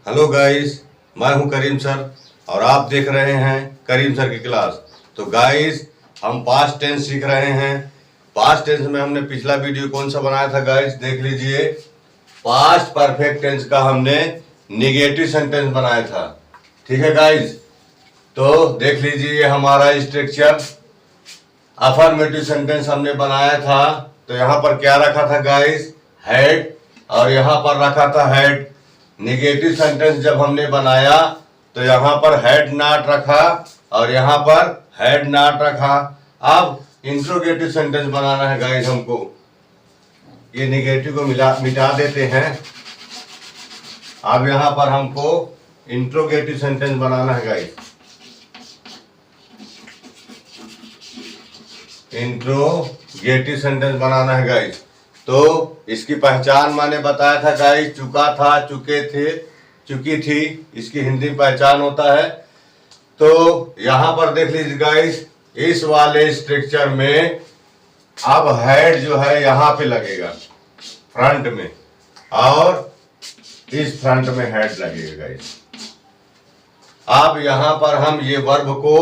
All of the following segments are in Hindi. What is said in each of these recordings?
हेलो गाइस, मैं हूं करीम सर और आप देख रहे हैं करीम सर की क्लास। तो गाइस, हम पास्ट टेंस सीख रहे हैं। पास्ट टेंस में हमने पिछला वीडियो कौन सा बनाया था गाइस, देख लीजिए। पास्ट परफेक्ट टेंस का हमने निगेटिव सेंटेंस बनाया था। ठीक है गाइस, तो देख लीजिए हमारा स्ट्रक्चर। अफर्मेटिव सेंटेंस हमने बनाया था, तो यहाँ पर क्या रखा था गाइस, हेड, और यहाँ पर रखा था हेड। निगेटिव सेंटेंस जब हमने बनाया तो यहाँ पर हेड नॉट रखा और यहाँ पर हेड नॉट रखा। अब इंट्रोगेटिव सेंटेंस बनाना है गाइस हमको। ये निगेटिव को मिटा देते हैं। अब यहाँ पर हमको इंट्रोगेटिव सेंटेंस बनाना है गाइस। इंट्रोगेटिव सेंटेंस बनाना है गाइस। तो इसकी पहचान मैंने बताया था गाइस, चुका था, चुके थे, चुकी थी, इसकी हिंदी पहचान होता है। तो यहाँ पर देख लीजिए गाइस, इस वाले स्ट्रक्चर में अब हेड जो है यहाँ पे लगेगा फ्रंट में, और इस फ्रंट में हेड लगेगा गाइस। अब यहाँ पर हम ये वर्ब को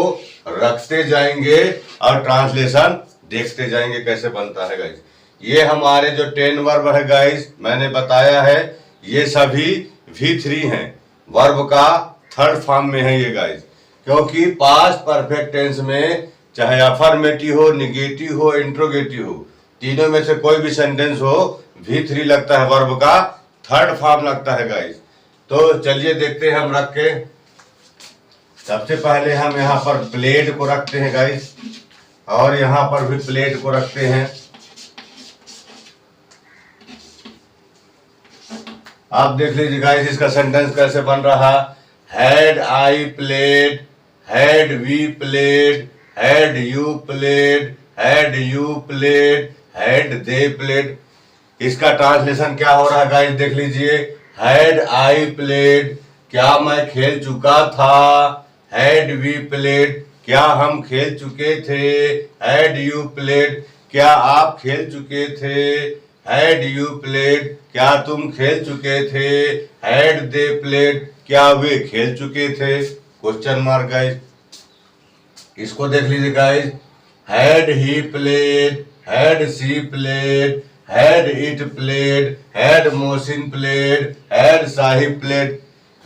रखते जाएंगे और ट्रांसलेशन देखते जाएंगे कैसे बनता है गाइस। ये हमारे जो 10 वर्ब है गाइस, मैंने बताया है ये सभी V3 हैं। वर्ब का थर्ड फॉर्म में है ये गाइस, क्योंकि पास्ट परफेक्ट टेंस में चाहे अफर्मेटिव हो, निगेटिव हो, इंट्रोगेटिव हो, तीनों में से कोई भी सेंटेंस हो, V3 लगता है, वर्ब का थर्ड फॉर्म लगता है गाइस। तो चलिए देखते हैं हम रख के। सबसे पहले हम यहाँ पर प्लेट को रखते हैं गाइस, और यहाँ पर भी प्लेट को रखते हैं। आप देख लीजिए गाइस, इसका सेंटेंस कैसे बन रहा। Had I played, had we played, had you played, had you played, had they played. इसका ट्रांसलेशन क्या हो रहा है गाइस, देख लीजिए। हैड आई प्लेड, क्या मैं खेल चुका था। हैड वी प्लेड, क्या हम खेल चुके थे। हैड यू प्लेड, क्या आप खेल चुके थे। हैड यू प्लेड, क्या तुम खेल चुके थे। हैड दे प्लेड, क्या वे खेल चुके थे। Question mark guys. इसको देख लीजिए guys. Had he played, had she played, had it played, had Mohsin played, had Sahib played.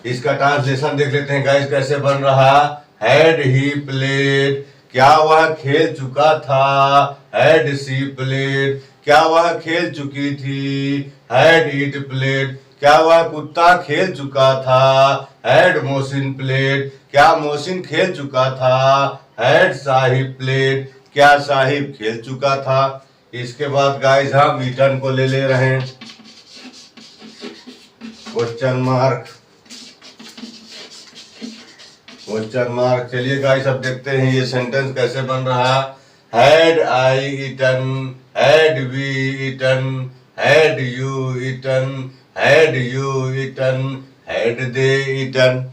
इसका ट्रांसलेशन देख लेते हैं गाइस कैसे बन रहा। हैड ही प्लेड, क्या वह खेल चुका था। हैड सी प्लेड, क्या वह खेल चुकी थी। हैड इट प्लेड, क्या वह कुत्ता खेल चुका था। हैड मोहसिन प्लेड, क्या मोहसिन खेल चुका था। हैड साहिब प्लेड, क्या साहिब खेल चुका था। इसके बाद गाइस हम ईटन को ले रहे हैं। Question mark, question mark. चलिए गाइस, अब देखते हैं ये सेंटेंस कैसे बन रहा। Had I eaten, had we eaten, had you eaten, had you eaten, had they eaten.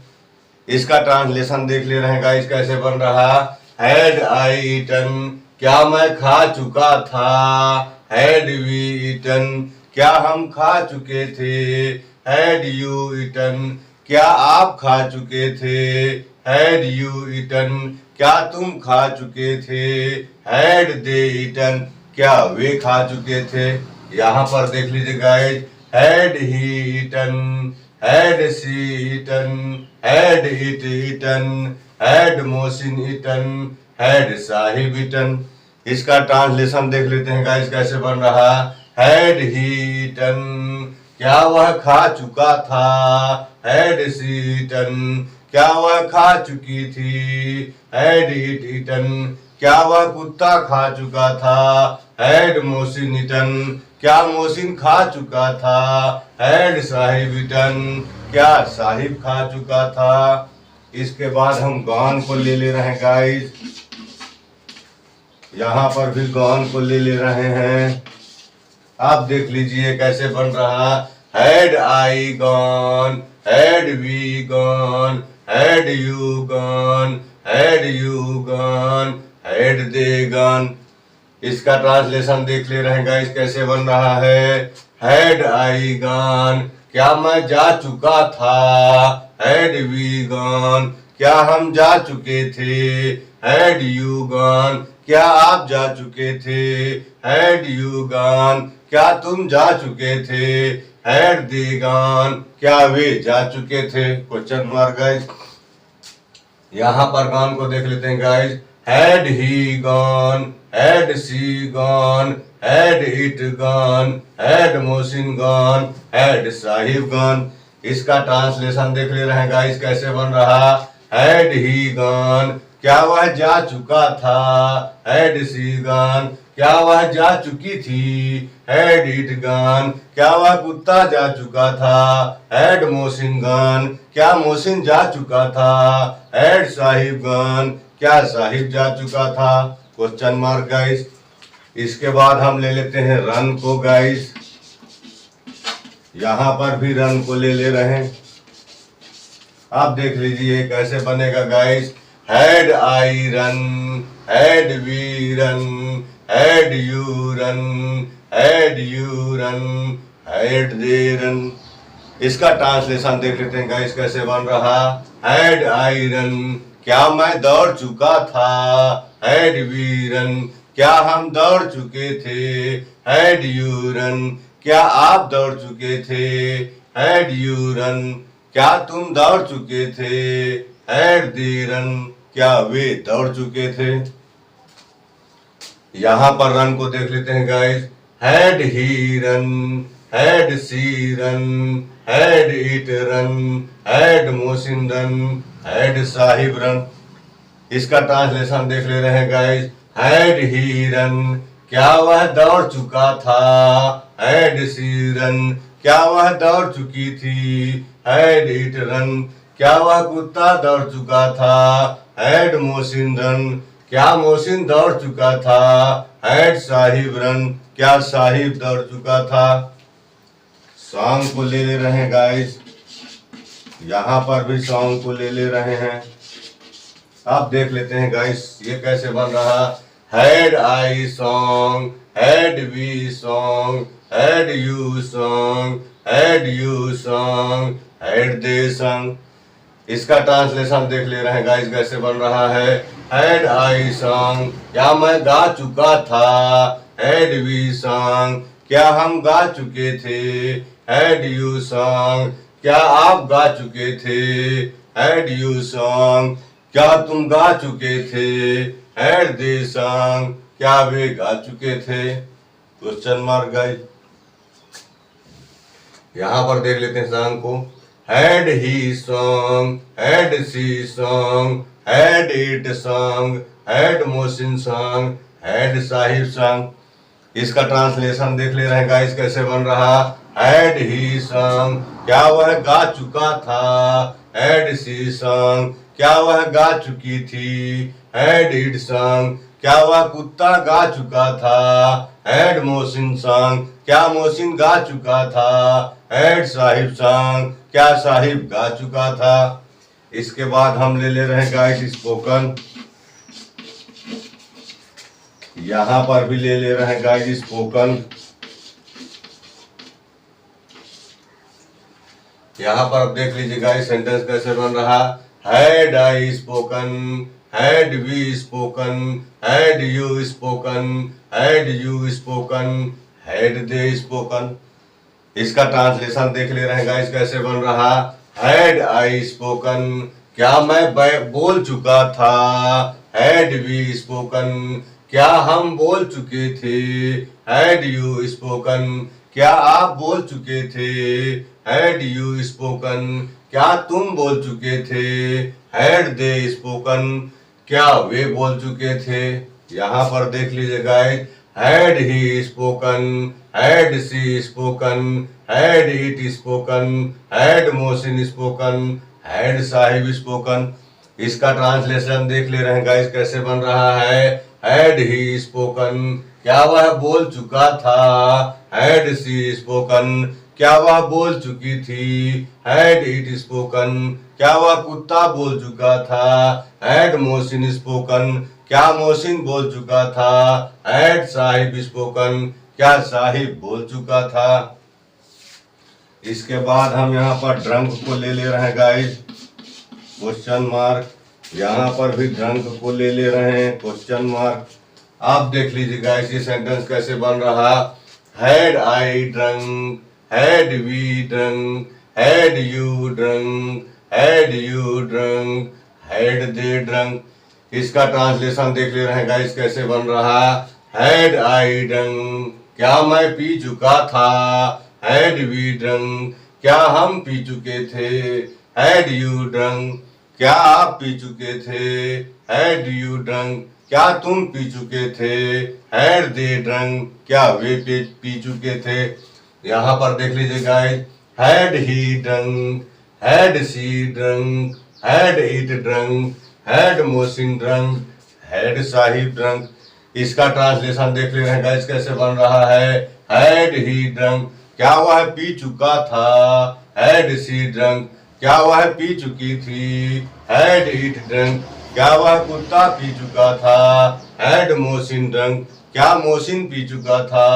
इसका ट्रांसलेशन देख ले रहे हैं गाइस कैसे बन रहा। हैड आई ईटन, क्या मैं खा चुका था। हैड वी ईटन, क्या हम खा चुके थे। हैड यू ईटन, क्या आप खा चुके थे। हैड यू ईटन, क्या तुम खा चुके थे। हैड दे ईटन, क्या वे खा चुके थे। यहाँ पर देख लीजिए guys. Had he eaten, had she eaten, had it eaten, had Mohsin eaten, had Sahib eaten. इसका ट्रांसलेशन देख लेते हैं गाइस कैसे बन रहा। हैड ही ईटन, क्या वह खा चुका था। हैड सी ईटन, क्या वह खा चुकी थी। हैड इट ईटन, क्या वह कुत्ता खा चुका था। हैड मोहसिन ईटन, क्या मोहसिन खा चुका था। हैड साहिब ईटन, क्या साहिब खा चुका था। इसके बाद हम गॉन को ले रहे हैं गाइस। यहाँ पर भी गॉन को ले रहे हैं। आप देख लीजिए कैसे बन रहा। Had I gone, had we gone, had you gone, had you gone, had they gone. इसका ट्रांसलेशन देख ले रहे हैं गाइस कैसे बन रहा है। हैड आई गॉन, क्या मैं जा चुका था, हैड वी गॉन, क्या हम जा चुके थे, हैड यू गॉन, क्या आप जा चुके थे, हैड यू गॉन, क्या तुम जा चुके थे, हैड दे गॉन, क्या वे जा चुके थे। Question mark guys. यहाँ पर गॉन को देख लेते हैं guys. Had he gone, had she gone, had it gone, had Mohsin gone, had Sahib gone. इसका ट्रांसलेशन देख ले रहे हैं गाइस कैसे बन रहा। हैड ही गॉन, क्या वह जा चुका था, हैड सी गॉन, क्या वह जा चुकी थी, हैड इट गॉन, क्या वह कुत्ता जा चुका था, हैड मोहसिन गॉन, क्या मोहसिन जा चुका था, हैड साहिब गॉन, क्या साहिब जा चुका था। Question mark guys. इसके बाद हम ले लेते हैं रन को गाइस। यहां पर भी रन को ले रहे हैं। आप देख लीजिए कैसे बनेगा guys. Had I run, had we run, had you run, had you run, had they run. इसका ट्रांसलेशन देख लेते हैं गाइस कैसे बन रहा। हैड आई रन, क्या मैं दौड़ चुका था, हैड वी रन, क्या हम दौड़ चुके थे, हैड यू रन, क्या आप दौड़ चुके थे, हैड यू रन, क्या तुम दौड़ चुके थे, हैड दे रन, क्या वे दौड़ चुके थे। यहां पर रन को देख लेते हैं guys. Had he run, had she run, had it run, had Mohsin run, had Sahib run. इसका ट्रांसलेशन देख ले रहे हैं गाइस। हैड ही रन, क्या वह दौड़ चुका था, हैड सी रन, क्या वह दौड़ चुकी थी, हैड इट रन, क्या वह कुत्ता दौड़ चुका था, हैड मोहसिन रन, क्या मोहसिन दौड़ चुका था, हैड साहिब रन, क्या साहिब दौड़ चुका था। सॉन्ग को ले रहे हैं गाइस। यहाँ पर भी सॉन्ग को ले रहे हैं। आप देख लेते हैं गाइस ये कैसे बन रहा। Had I song, had we song, had you song, had you song, had they song. इसका ट्रांसलेशन देख ले रहे हैं गाइस कैसे बन रहा है। हैड आई सॉन्ग, क्या मैं गा चुका था, हैड वी सॉन्ग, क्या हम गा चुके थे, हैड यू सॉन्ग, क्या आप गा चुके थे, हैड यू सॉन्ग, क्या तुम गा चुके थे, हैड दे सॉन्ग, क्या वे गा चुके थे। Question mark guys. यहाँ पर देख लेते हैं सॉन्ग को। Had he song, had she song, had it song, had Mohsin song, had Sahib song. इसका ट्रांसलेशन देख ले रहे हैं गाइस कैसे बन रहा। हैड ही सॉन्ग, क्या वह गा चुका था, हैड सी सॉन्ग, क्या वह गा चुकी थी, हैड इट सॉन्ग, क्या वह कुत्ता गा चुका था, हैड मोहसिन सॉन्ग, क्या मोहसिन गा चुका था, हैड साहिब सॉन्ग, क्या साहिब गा चुका था। इसके बाद हम ले रहे हैं गाइस स्पोकन। यहां पर भी ले रहे हैं गाइस स्पोकन। यहाँ पर आप देख लीजिए गाइस सेंटेंस कैसे बन रहा। Had I spoken, had we spoken, had you spoken, had you spoken, had they spoken. इसका ट्रांसलेशन देख ले रहे हैं गाइस कैसे बन रहा। हैड आई स्पोकन, क्या मैं बोल चुका था, हैड वी स्पोकन, क्या हम बोल चुके थे, हैड यू स्पोकन, क्या आप बोल चुके थे, हैड यू स्पोकन, क्या तुम बोल चुके थे, हैड दे स्पोकन, क्या वे बोल चुके थे। यहाँ पर देख लीजिए guys. Had he spoken, had she spoken, had it spoken, had Mohsin spoken, had Sahib spoken. इसका ट्रांसलेशन देख ले रहे हैं गाइस कैसे बन रहा है। हैड ही स्पोकन, क्या वह बोल चुका था, हैड सी स्पोकन, क्या वह बोल चुकी थी, हैड इट स्पोकन, क्या वह कुत्ता बोल चुका था, हैड मोहसिन स्पोकन, क्या मोहसिन बोल चुका था, हैड साहिब स्पोकन, क्या साहिब बोल चुका था। इसके बाद हम यहाँ पर ड्रंक को ले ले रहे हैं गाइस, क्वेश्चन मार्क। यहाँ पर भी ड्रंक को ले ले रहे हैं, क्वेश्चन मार्क। आप देख लीजिए गाइस ये सेंटेंस कैसे बन रहा। Had I drunk, had we drunk, had you drunk, had you drunk, had they drunk. इसका ट्रांसलेशन देख ले रहे हैं गाइस कैसे बन रहा। हैड आई ड्रंक, क्या मैं पी चुका था। हैड वी ड्रंक, क्या हम पी चुके थे। हैड यू ड्रंक, क्या आप पी चुके थे। हैड यू ड्रंक, क्या तुम पी चुके थे। हैड दे ड्रंक, क्या वे पी चुके थे। यहाँ पर देख लीजिए guys, had he drunk, had she drunk, had it drunk, had Mohsin drunk, had Sahib drunk. इसका ट्रांसलेशन देख ले रहे हैं गाइस कैसे बन रहा है। हैड ही ड्रंक, क्या वह पी चुका था। हैड सी ड्रंक, क्या वह पी चुकी थी। हैड इट ड्रंक, क्या वह कुत्ता पी चुका था। हैड मोहसिन ड्रंक, क्या मोहसिन पी चुका था।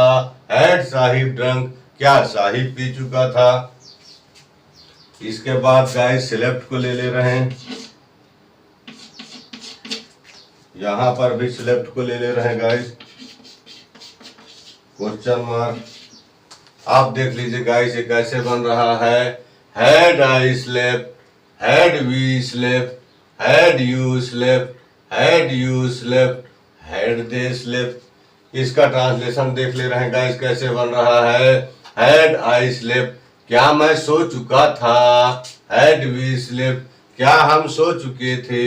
हैड साहिब ड्रंक, क्या साहिब पी चुका था। इसके बाद गाइस सिलेक्ट को ले ले रहे हैं। यहाँ पर भी सिलेक्ट को ले ले रहे हैं गाइस, क्वेश्चन मार्क। आप देख लीजिए गाइस ये कैसे बन रहा है। Had I slept, had we slept, had you slept, had you slept, had they slept. इसका ट्रांसलेशन देख ले रहे हैं गाइस कैसे बन रहा है। हैड आई स्लेप्ट, क्या मैं सो चुका था। हैड वी स्लेप्ट, क्या हम सो चुके थे।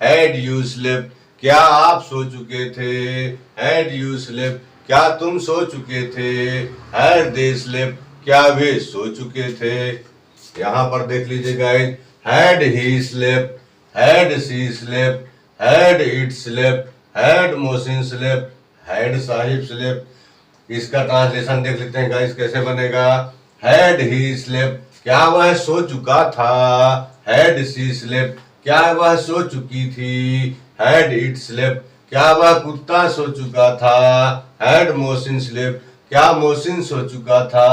हैड यू स्लेप्ट, क्या आप सो चुके थे। हैड यू स्लेप्ट, क्या तुम सो चुके थे। हैड दे स्लेप्ट, क्या वे सो चुके थे। यहाँ पर देख लीजिए guys, had he slept, had she slept, had it slept, had Mohsin slept, had Sahib slept. इसका ट्रांसलेशन देख लेते हैं गाइस कैसे बनेगा। हैड ही स्लेप्ट, क्या वह सो चुका था। हैड सी स्लेप्ट, क्या वह सो चुकी थी। हैड इट स्लेप्ट, क्या वह कुत्ता सो चुका था। हैड मोहसिन स्लेप्ट, क्या मोहसिन सो चुका था।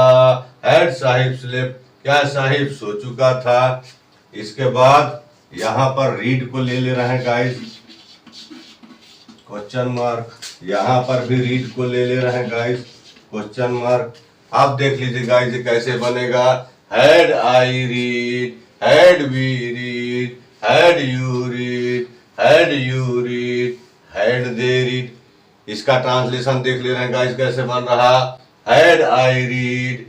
हैड साहिब स्लेप्ट, क्या साहिब सो चुका था। इसके बाद यहाँ पर रीड को ले ले रहे हैं गाइस, क्वेश्चन मार्क। यहाँ पर भी रीड को ले ले रहे हैं गाइस, क्वेश्चन मार्क। आप देख लीजिए गाइस ये कैसे बनेगा। Had I read, had we read, had you read, had you read, had they read. इसका ट्रांसलेशन देख ले रहे हैं गाइस कैसे बन रहा। Had I read,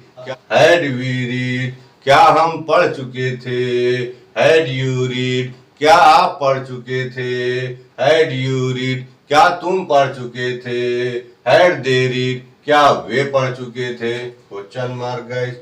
had we read, क्या हम पढ़ चुके थे। हैड यू रीड, क्या आप पढ़ चुके थे। हैड यू रीड, क्या तुम पढ़ चुके थे। हैड दे रीड, क्या वे पढ़ चुके थे। Question mark guys.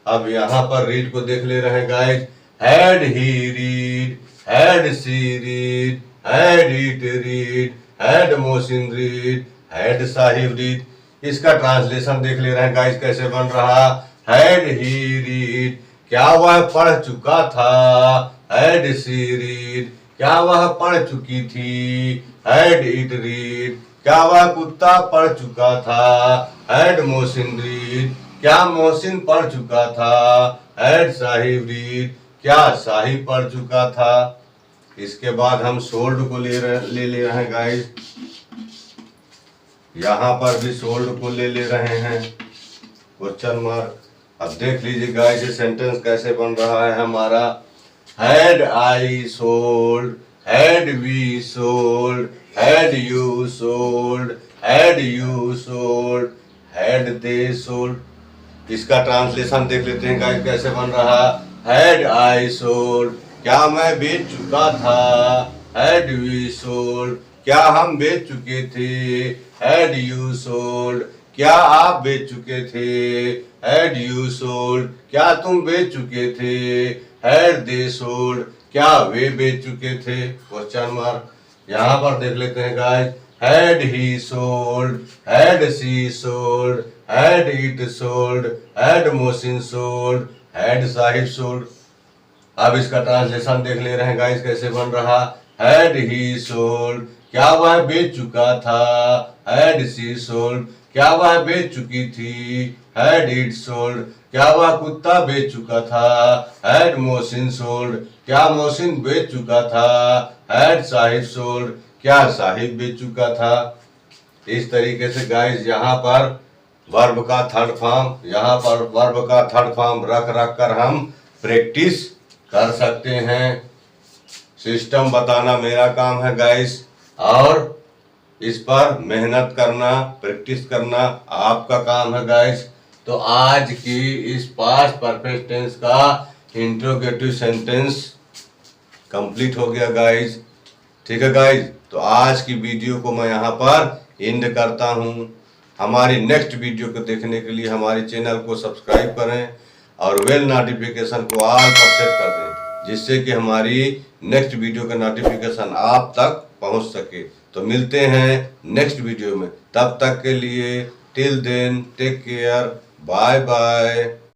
अब यहाँ पर रीड को देख ले रहे हैं guys. Had he read, had she read, had it read, had Mohsin read, had Sahib read. इसका ट्रांसलेशन देख ले रहे हैं गाइस कैसे बन रहा। हैड ही रीड, क्या वह पढ़ चुका था। हैड सी रीड, क्या वह पढ़ चुकी थी। हैड इट रीड, क्या वह कुत्ता पढ़ चुका था। हैड मोहसिन रीड, क्या मोहसिन पढ़ चुका था। हैड साहिब रीड, क्या साहिब पढ़ चुका था। इसके बाद हम सोल्ड को ले ले रहे हैं गाइस। यहाँ पर भी सोल्ड को ले ले रहे हैं, क्वेश्चन मार्क। अब देख लीजिए गाइस ये सेंटेंस कैसे बन रहा है हमारा। Had I sold, had we sold, had you sold, had you sold, had they sold. इसका ट्रांसलेशन देख लेते हैं गाइस कैसे बन रहा। हैड आई सोल्ड, क्या मैं बेच चुका था। हैड वी सोल्ड, क्या हम बेच चुके थे। हैड यू सोल्ड, क्या आप बेच चुके थे। हैड यू सोल्ड, क्या तुम बेच चुके थे। हैड दे सोल्ड, क्या वे बेच चुके थे। Question mark. यहाँ पर देख लेते हैं guys. Had he sold, had she sold, had it sold, had Mohsin sold, had Sahib sold. अब इसका ट्रांसलेशन देख ले रहे हैं गाइस कैसे बन रहा। हैड ही सोल्ड, क्या वह बेच चुका था। हैड सी सोल्ड, क्या वह बेच चुकी थी। हैड इट सोल्ड, क्या वह कुत्ता बेच चुका था? हैड मोहसिन सोल्ड, क्या मोहसिन बेच चुका था? हैड साहिब सोल्ड, क्या साहिब बेच चुका था? इस तरीके से गाइस यहाँ पर वर्ब का थर्ड फॉर्म, यहाँ पर वर्ब का थर्ड फॉर्म रख रख कर हम प्रैक्टिस कर सकते हैं। सिस्टम बताना मेरा काम है गाइस, और इस पर मेहनत करना, प्रैक्टिस करना आपका काम है गाइस। तो आज की इस पास्ट परफेक्ट टेंस का इंट्रोगेटिव सेंटेंस कंप्लीट हो गया गाइस। ठीक है गाइस, तो आज की वीडियो को मैं यहाँ पर एंड करता हूँ। हमारी नेक्स्ट वीडियो को देखने के लिए हमारे चैनल को सब्सक्राइब करें और बेल नोटिफिकेशन को ऑल पर सेट कर दें, जिससे कि हमारी नेक्स्ट वीडियो का नोटिफिकेशन आप तक पहुंच सके। तो मिलते हैं नेक्स्ट वीडियो में, तब तक के लिए till then take care, bye bye.